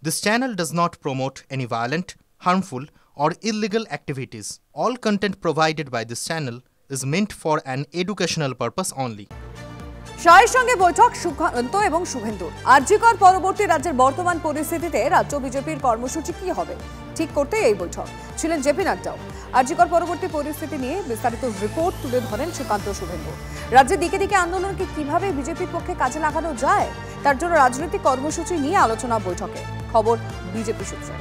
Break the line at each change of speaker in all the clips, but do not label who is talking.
This channel does not promote any violent, harmful, or illegal activities. All content provided by this channel is meant for an educational purpose only.
শাহের সঙ্গে বৈঠক সুকান্ত এবং শুভেন্দুর। আরজিকর পরবর্তী রাজ্যের বর্তমান পরিস্থিতিতে রাজ্য বিজেপির কর্মসূচি কি হবে ঠিক করতে এই বৈঠক। ছিলেন জেপি নাড্ডাও। আরজিকর পরবর্তী পরিস্থিতি নিয়ে বিস্তারিত রিপোর্ট তুলে ধরেন সুকান্ত শুভেন্দু। রাজ্যে দিকে দিকে আন্দোলনকে কিভাবে বিজেপির পক্ষে কাজে লাগানো যায় তার জন্য রাজনৈতিক কর্মসূচি নিয়ে আলোচনা বৈঠকে। খবর বিজেপি সূত্রে।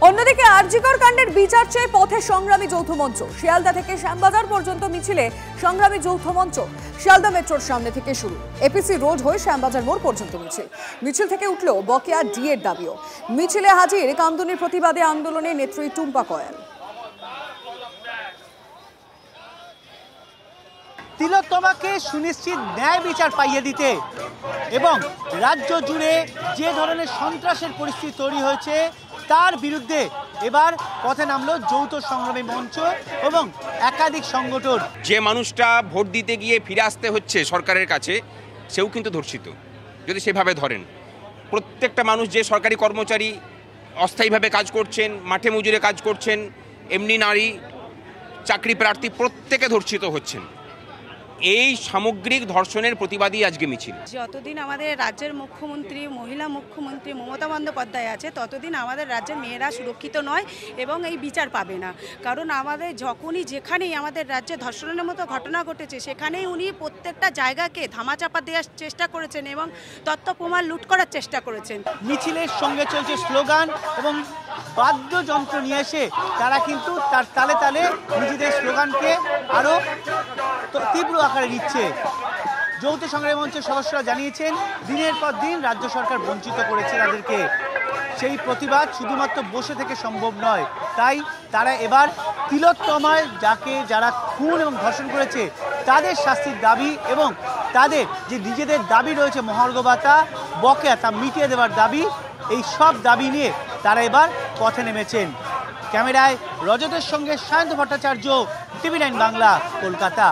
অন্যদিকে আরজিকর কাণ্ডের বিচার চেয়ে পথে সংগ্রামী যৌথ মঞ্চ। শিয়ালদা থেকে শ্যামবাজার পর্যন্ত মিছিলে সংগ্রামী যৌথ মঞ্চ। শিয়ালদা মেট্রোর সামনে থেকে শুরু, এপিসি রোড হয়ে শ্যামবাজার মোড় পর্যন্ত মিছিল থেকে উঠল বকেয়া ডিএর দাবিও। মিছিলে হাজির কামদুনির প্রতিবাদে আন্দোলনের নেত্রী টুম্পা কয়াল।
তিলোত্তমাকে সুনিশ্চিত ন্যায় বিচার পাইয়ে দিতে এবং রাজ্য জুড়ে যে ধরনের সন্ত্রাসের পরিস্থিতি তৈরি হয়েছে তার বিরুদ্ধে এবার পথে নামলো যৌথ সংগ্রামী মঞ্চ এবং একাধিক সংগঠন।
যে মানুষটা ভোট দিতে গিয়ে ফিরে আসতে হচ্ছে সরকারের কাছে, সেও কিন্তু ধর্ষিত যদি সেভাবে ধরেন। প্রত্যেকটা মানুষ যে সরকারি কর্মচারী অস্থায়ীভাবে কাজ করছেন, মাঠে মজুরে কাজ করছেন, এমনি নারী চাকরি প্রার্থী প্রত্যেকে ধর্ষিত হচ্ছেন। এই সামগ্রিক ধর্ষণের প্রতিবাদী আজকে মিছিল।
যতদিন আমাদের রাজ্যের মুখ্যমন্ত্রী, মহিলা মুখ্যমন্ত্রী মমতা বন্দ্যোপাধ্যায় আছে ততদিন আমাদের রাজ্যের মেয়েরা সুরক্ষিত নয় এবং এই বিচার পাবে না। কারণ আমাদের যখনই যেখানেই আমাদের রাজ্যে ধর্ষণের মতো ঘটনা ঘটেছে সেখানেই উনি প্রত্যেকটা জায়গাকে ধামাচাপা দেওয়ার চেষ্টা করেছেন এবং তথ্য প্রমাণ লুট করার চেষ্টা করেছেন।
মিছিলের সঙ্গে চলছে স্লোগান এবং বাদ্যযন্ত্র নিয়ে এসে তারা কিন্তু তার তালে তালে নিজেদের স্লোগানকে আরও তীব্র আকারে নিচ্ছে। যৌথ সংগ্রামী মঞ্চের সদস্যরা জানিয়েছেন দিনের পর দিন রাজ্য সরকার বঞ্চিত করেছে তাদেরকে। সেই প্রতিবাদ শুধুমাত্র বসে থেকে সম্ভব নয়, তাই তারা এবার তিলোত্তমায় যারা খুন এবং ধর্ষণ করেছে তাদের শাস্তির দাবি এবং তাদের যে নিজেদের দাবি রয়েছে মহার্ঘ ভাতা, বকেয়া তা মিটিয়ে দেওয়ার দাবি, এই সব দাবি নিয়ে তারা এবার পথে নেমেছেন। ক্যামেরায় রজতের সঙ্গে সায়ন্ত ভট্টাচার্য, TV9 বাংলা, কলকাতা।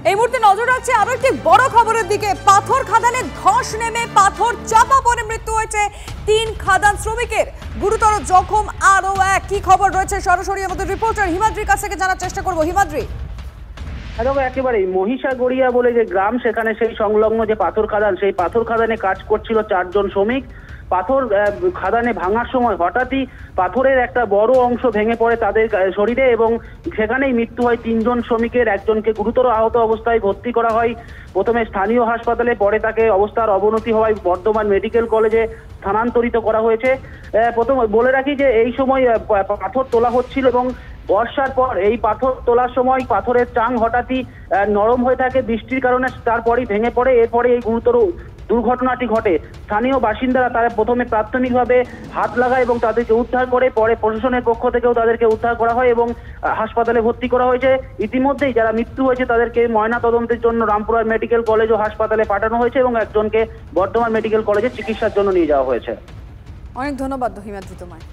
এই মুহূর্তে নজর রাখছে আরো একটি বড় খবরের দিকে। পাথর খাদানে ধস নেমে পাথর চাপা পড়ে মৃত্যু হয়েছে 3 খাদান শ্রমিকের, গুরুতর জখম আরো এক। কি খবর রয়েছে সরাসরি আমাদের রিপোর্টার হিমাদ্রির কাছ থেকে জানার চেষ্টা করব। হিমাদ্রি,
একেবারেই মহিষাগড়িয়া বলে যে গ্রাম, সেখানে সেই সংলগ্ন যে পাথর খাদান, সেই পাথর খাদানে কাজ করছিল 4 জন শ্রমিক। পাথর খাদানে ভাঙার সময় হঠাৎই পাথরের একটা বড় অংশ ভেঙে পড়ে তাদের শরীরে এবং সেখানেই মৃত্যু হয় 3 জন শ্রমিকের। একজনকে গুরুতর আহত অবস্থায় ভর্তি করা হয় প্রথমে স্থানীয় হাসপাতালে, পরে তাকে অবস্থার অবনতি হওয়ায় বর্ধমান মেডিকেল কলেজে স্থানান্তরিত করা হয়েছে। প্রথম বলে রাখি যে এই সময় পাথর তোলা হচ্ছিল এবং বর্ষার পর এই পাথর তোলার সময় পাথরের চাং হঠাৎই নরম হয়ে থাকে বৃষ্টির কারণে, তারপরই ভেঙে পড়ে। এরপরে এই গুরুতর দুর্ঘটনাটি ঘটে। স্থানীয় বাসিন্দারা তারা প্রথমে প্রাথমিকভাবে হাত লাগায় এবং তাদেরকে উদ্ধার করে, পরে প্রশাসনের পক্ষ থেকেও তাদেরকে উদ্ধার করা হয় এবং হাসপাতালে ভর্তি করা হয়েছে। ইতিমধ্যেই যারা মৃত্যু হয়েছে তাদেরকে ময়না তদন্তের জন্য রামপুরহাট মেডিকেল কলেজ ও হাসপাতালে পাঠানো হয়েছে এবং একজনকে বর্ধমান মেডিকেল কলেজে চিকিৎসার জন্য নিয়ে যাওয়া হয়েছে।
অনেক ধন্যবাদ হিমাদ্রি তোমায়।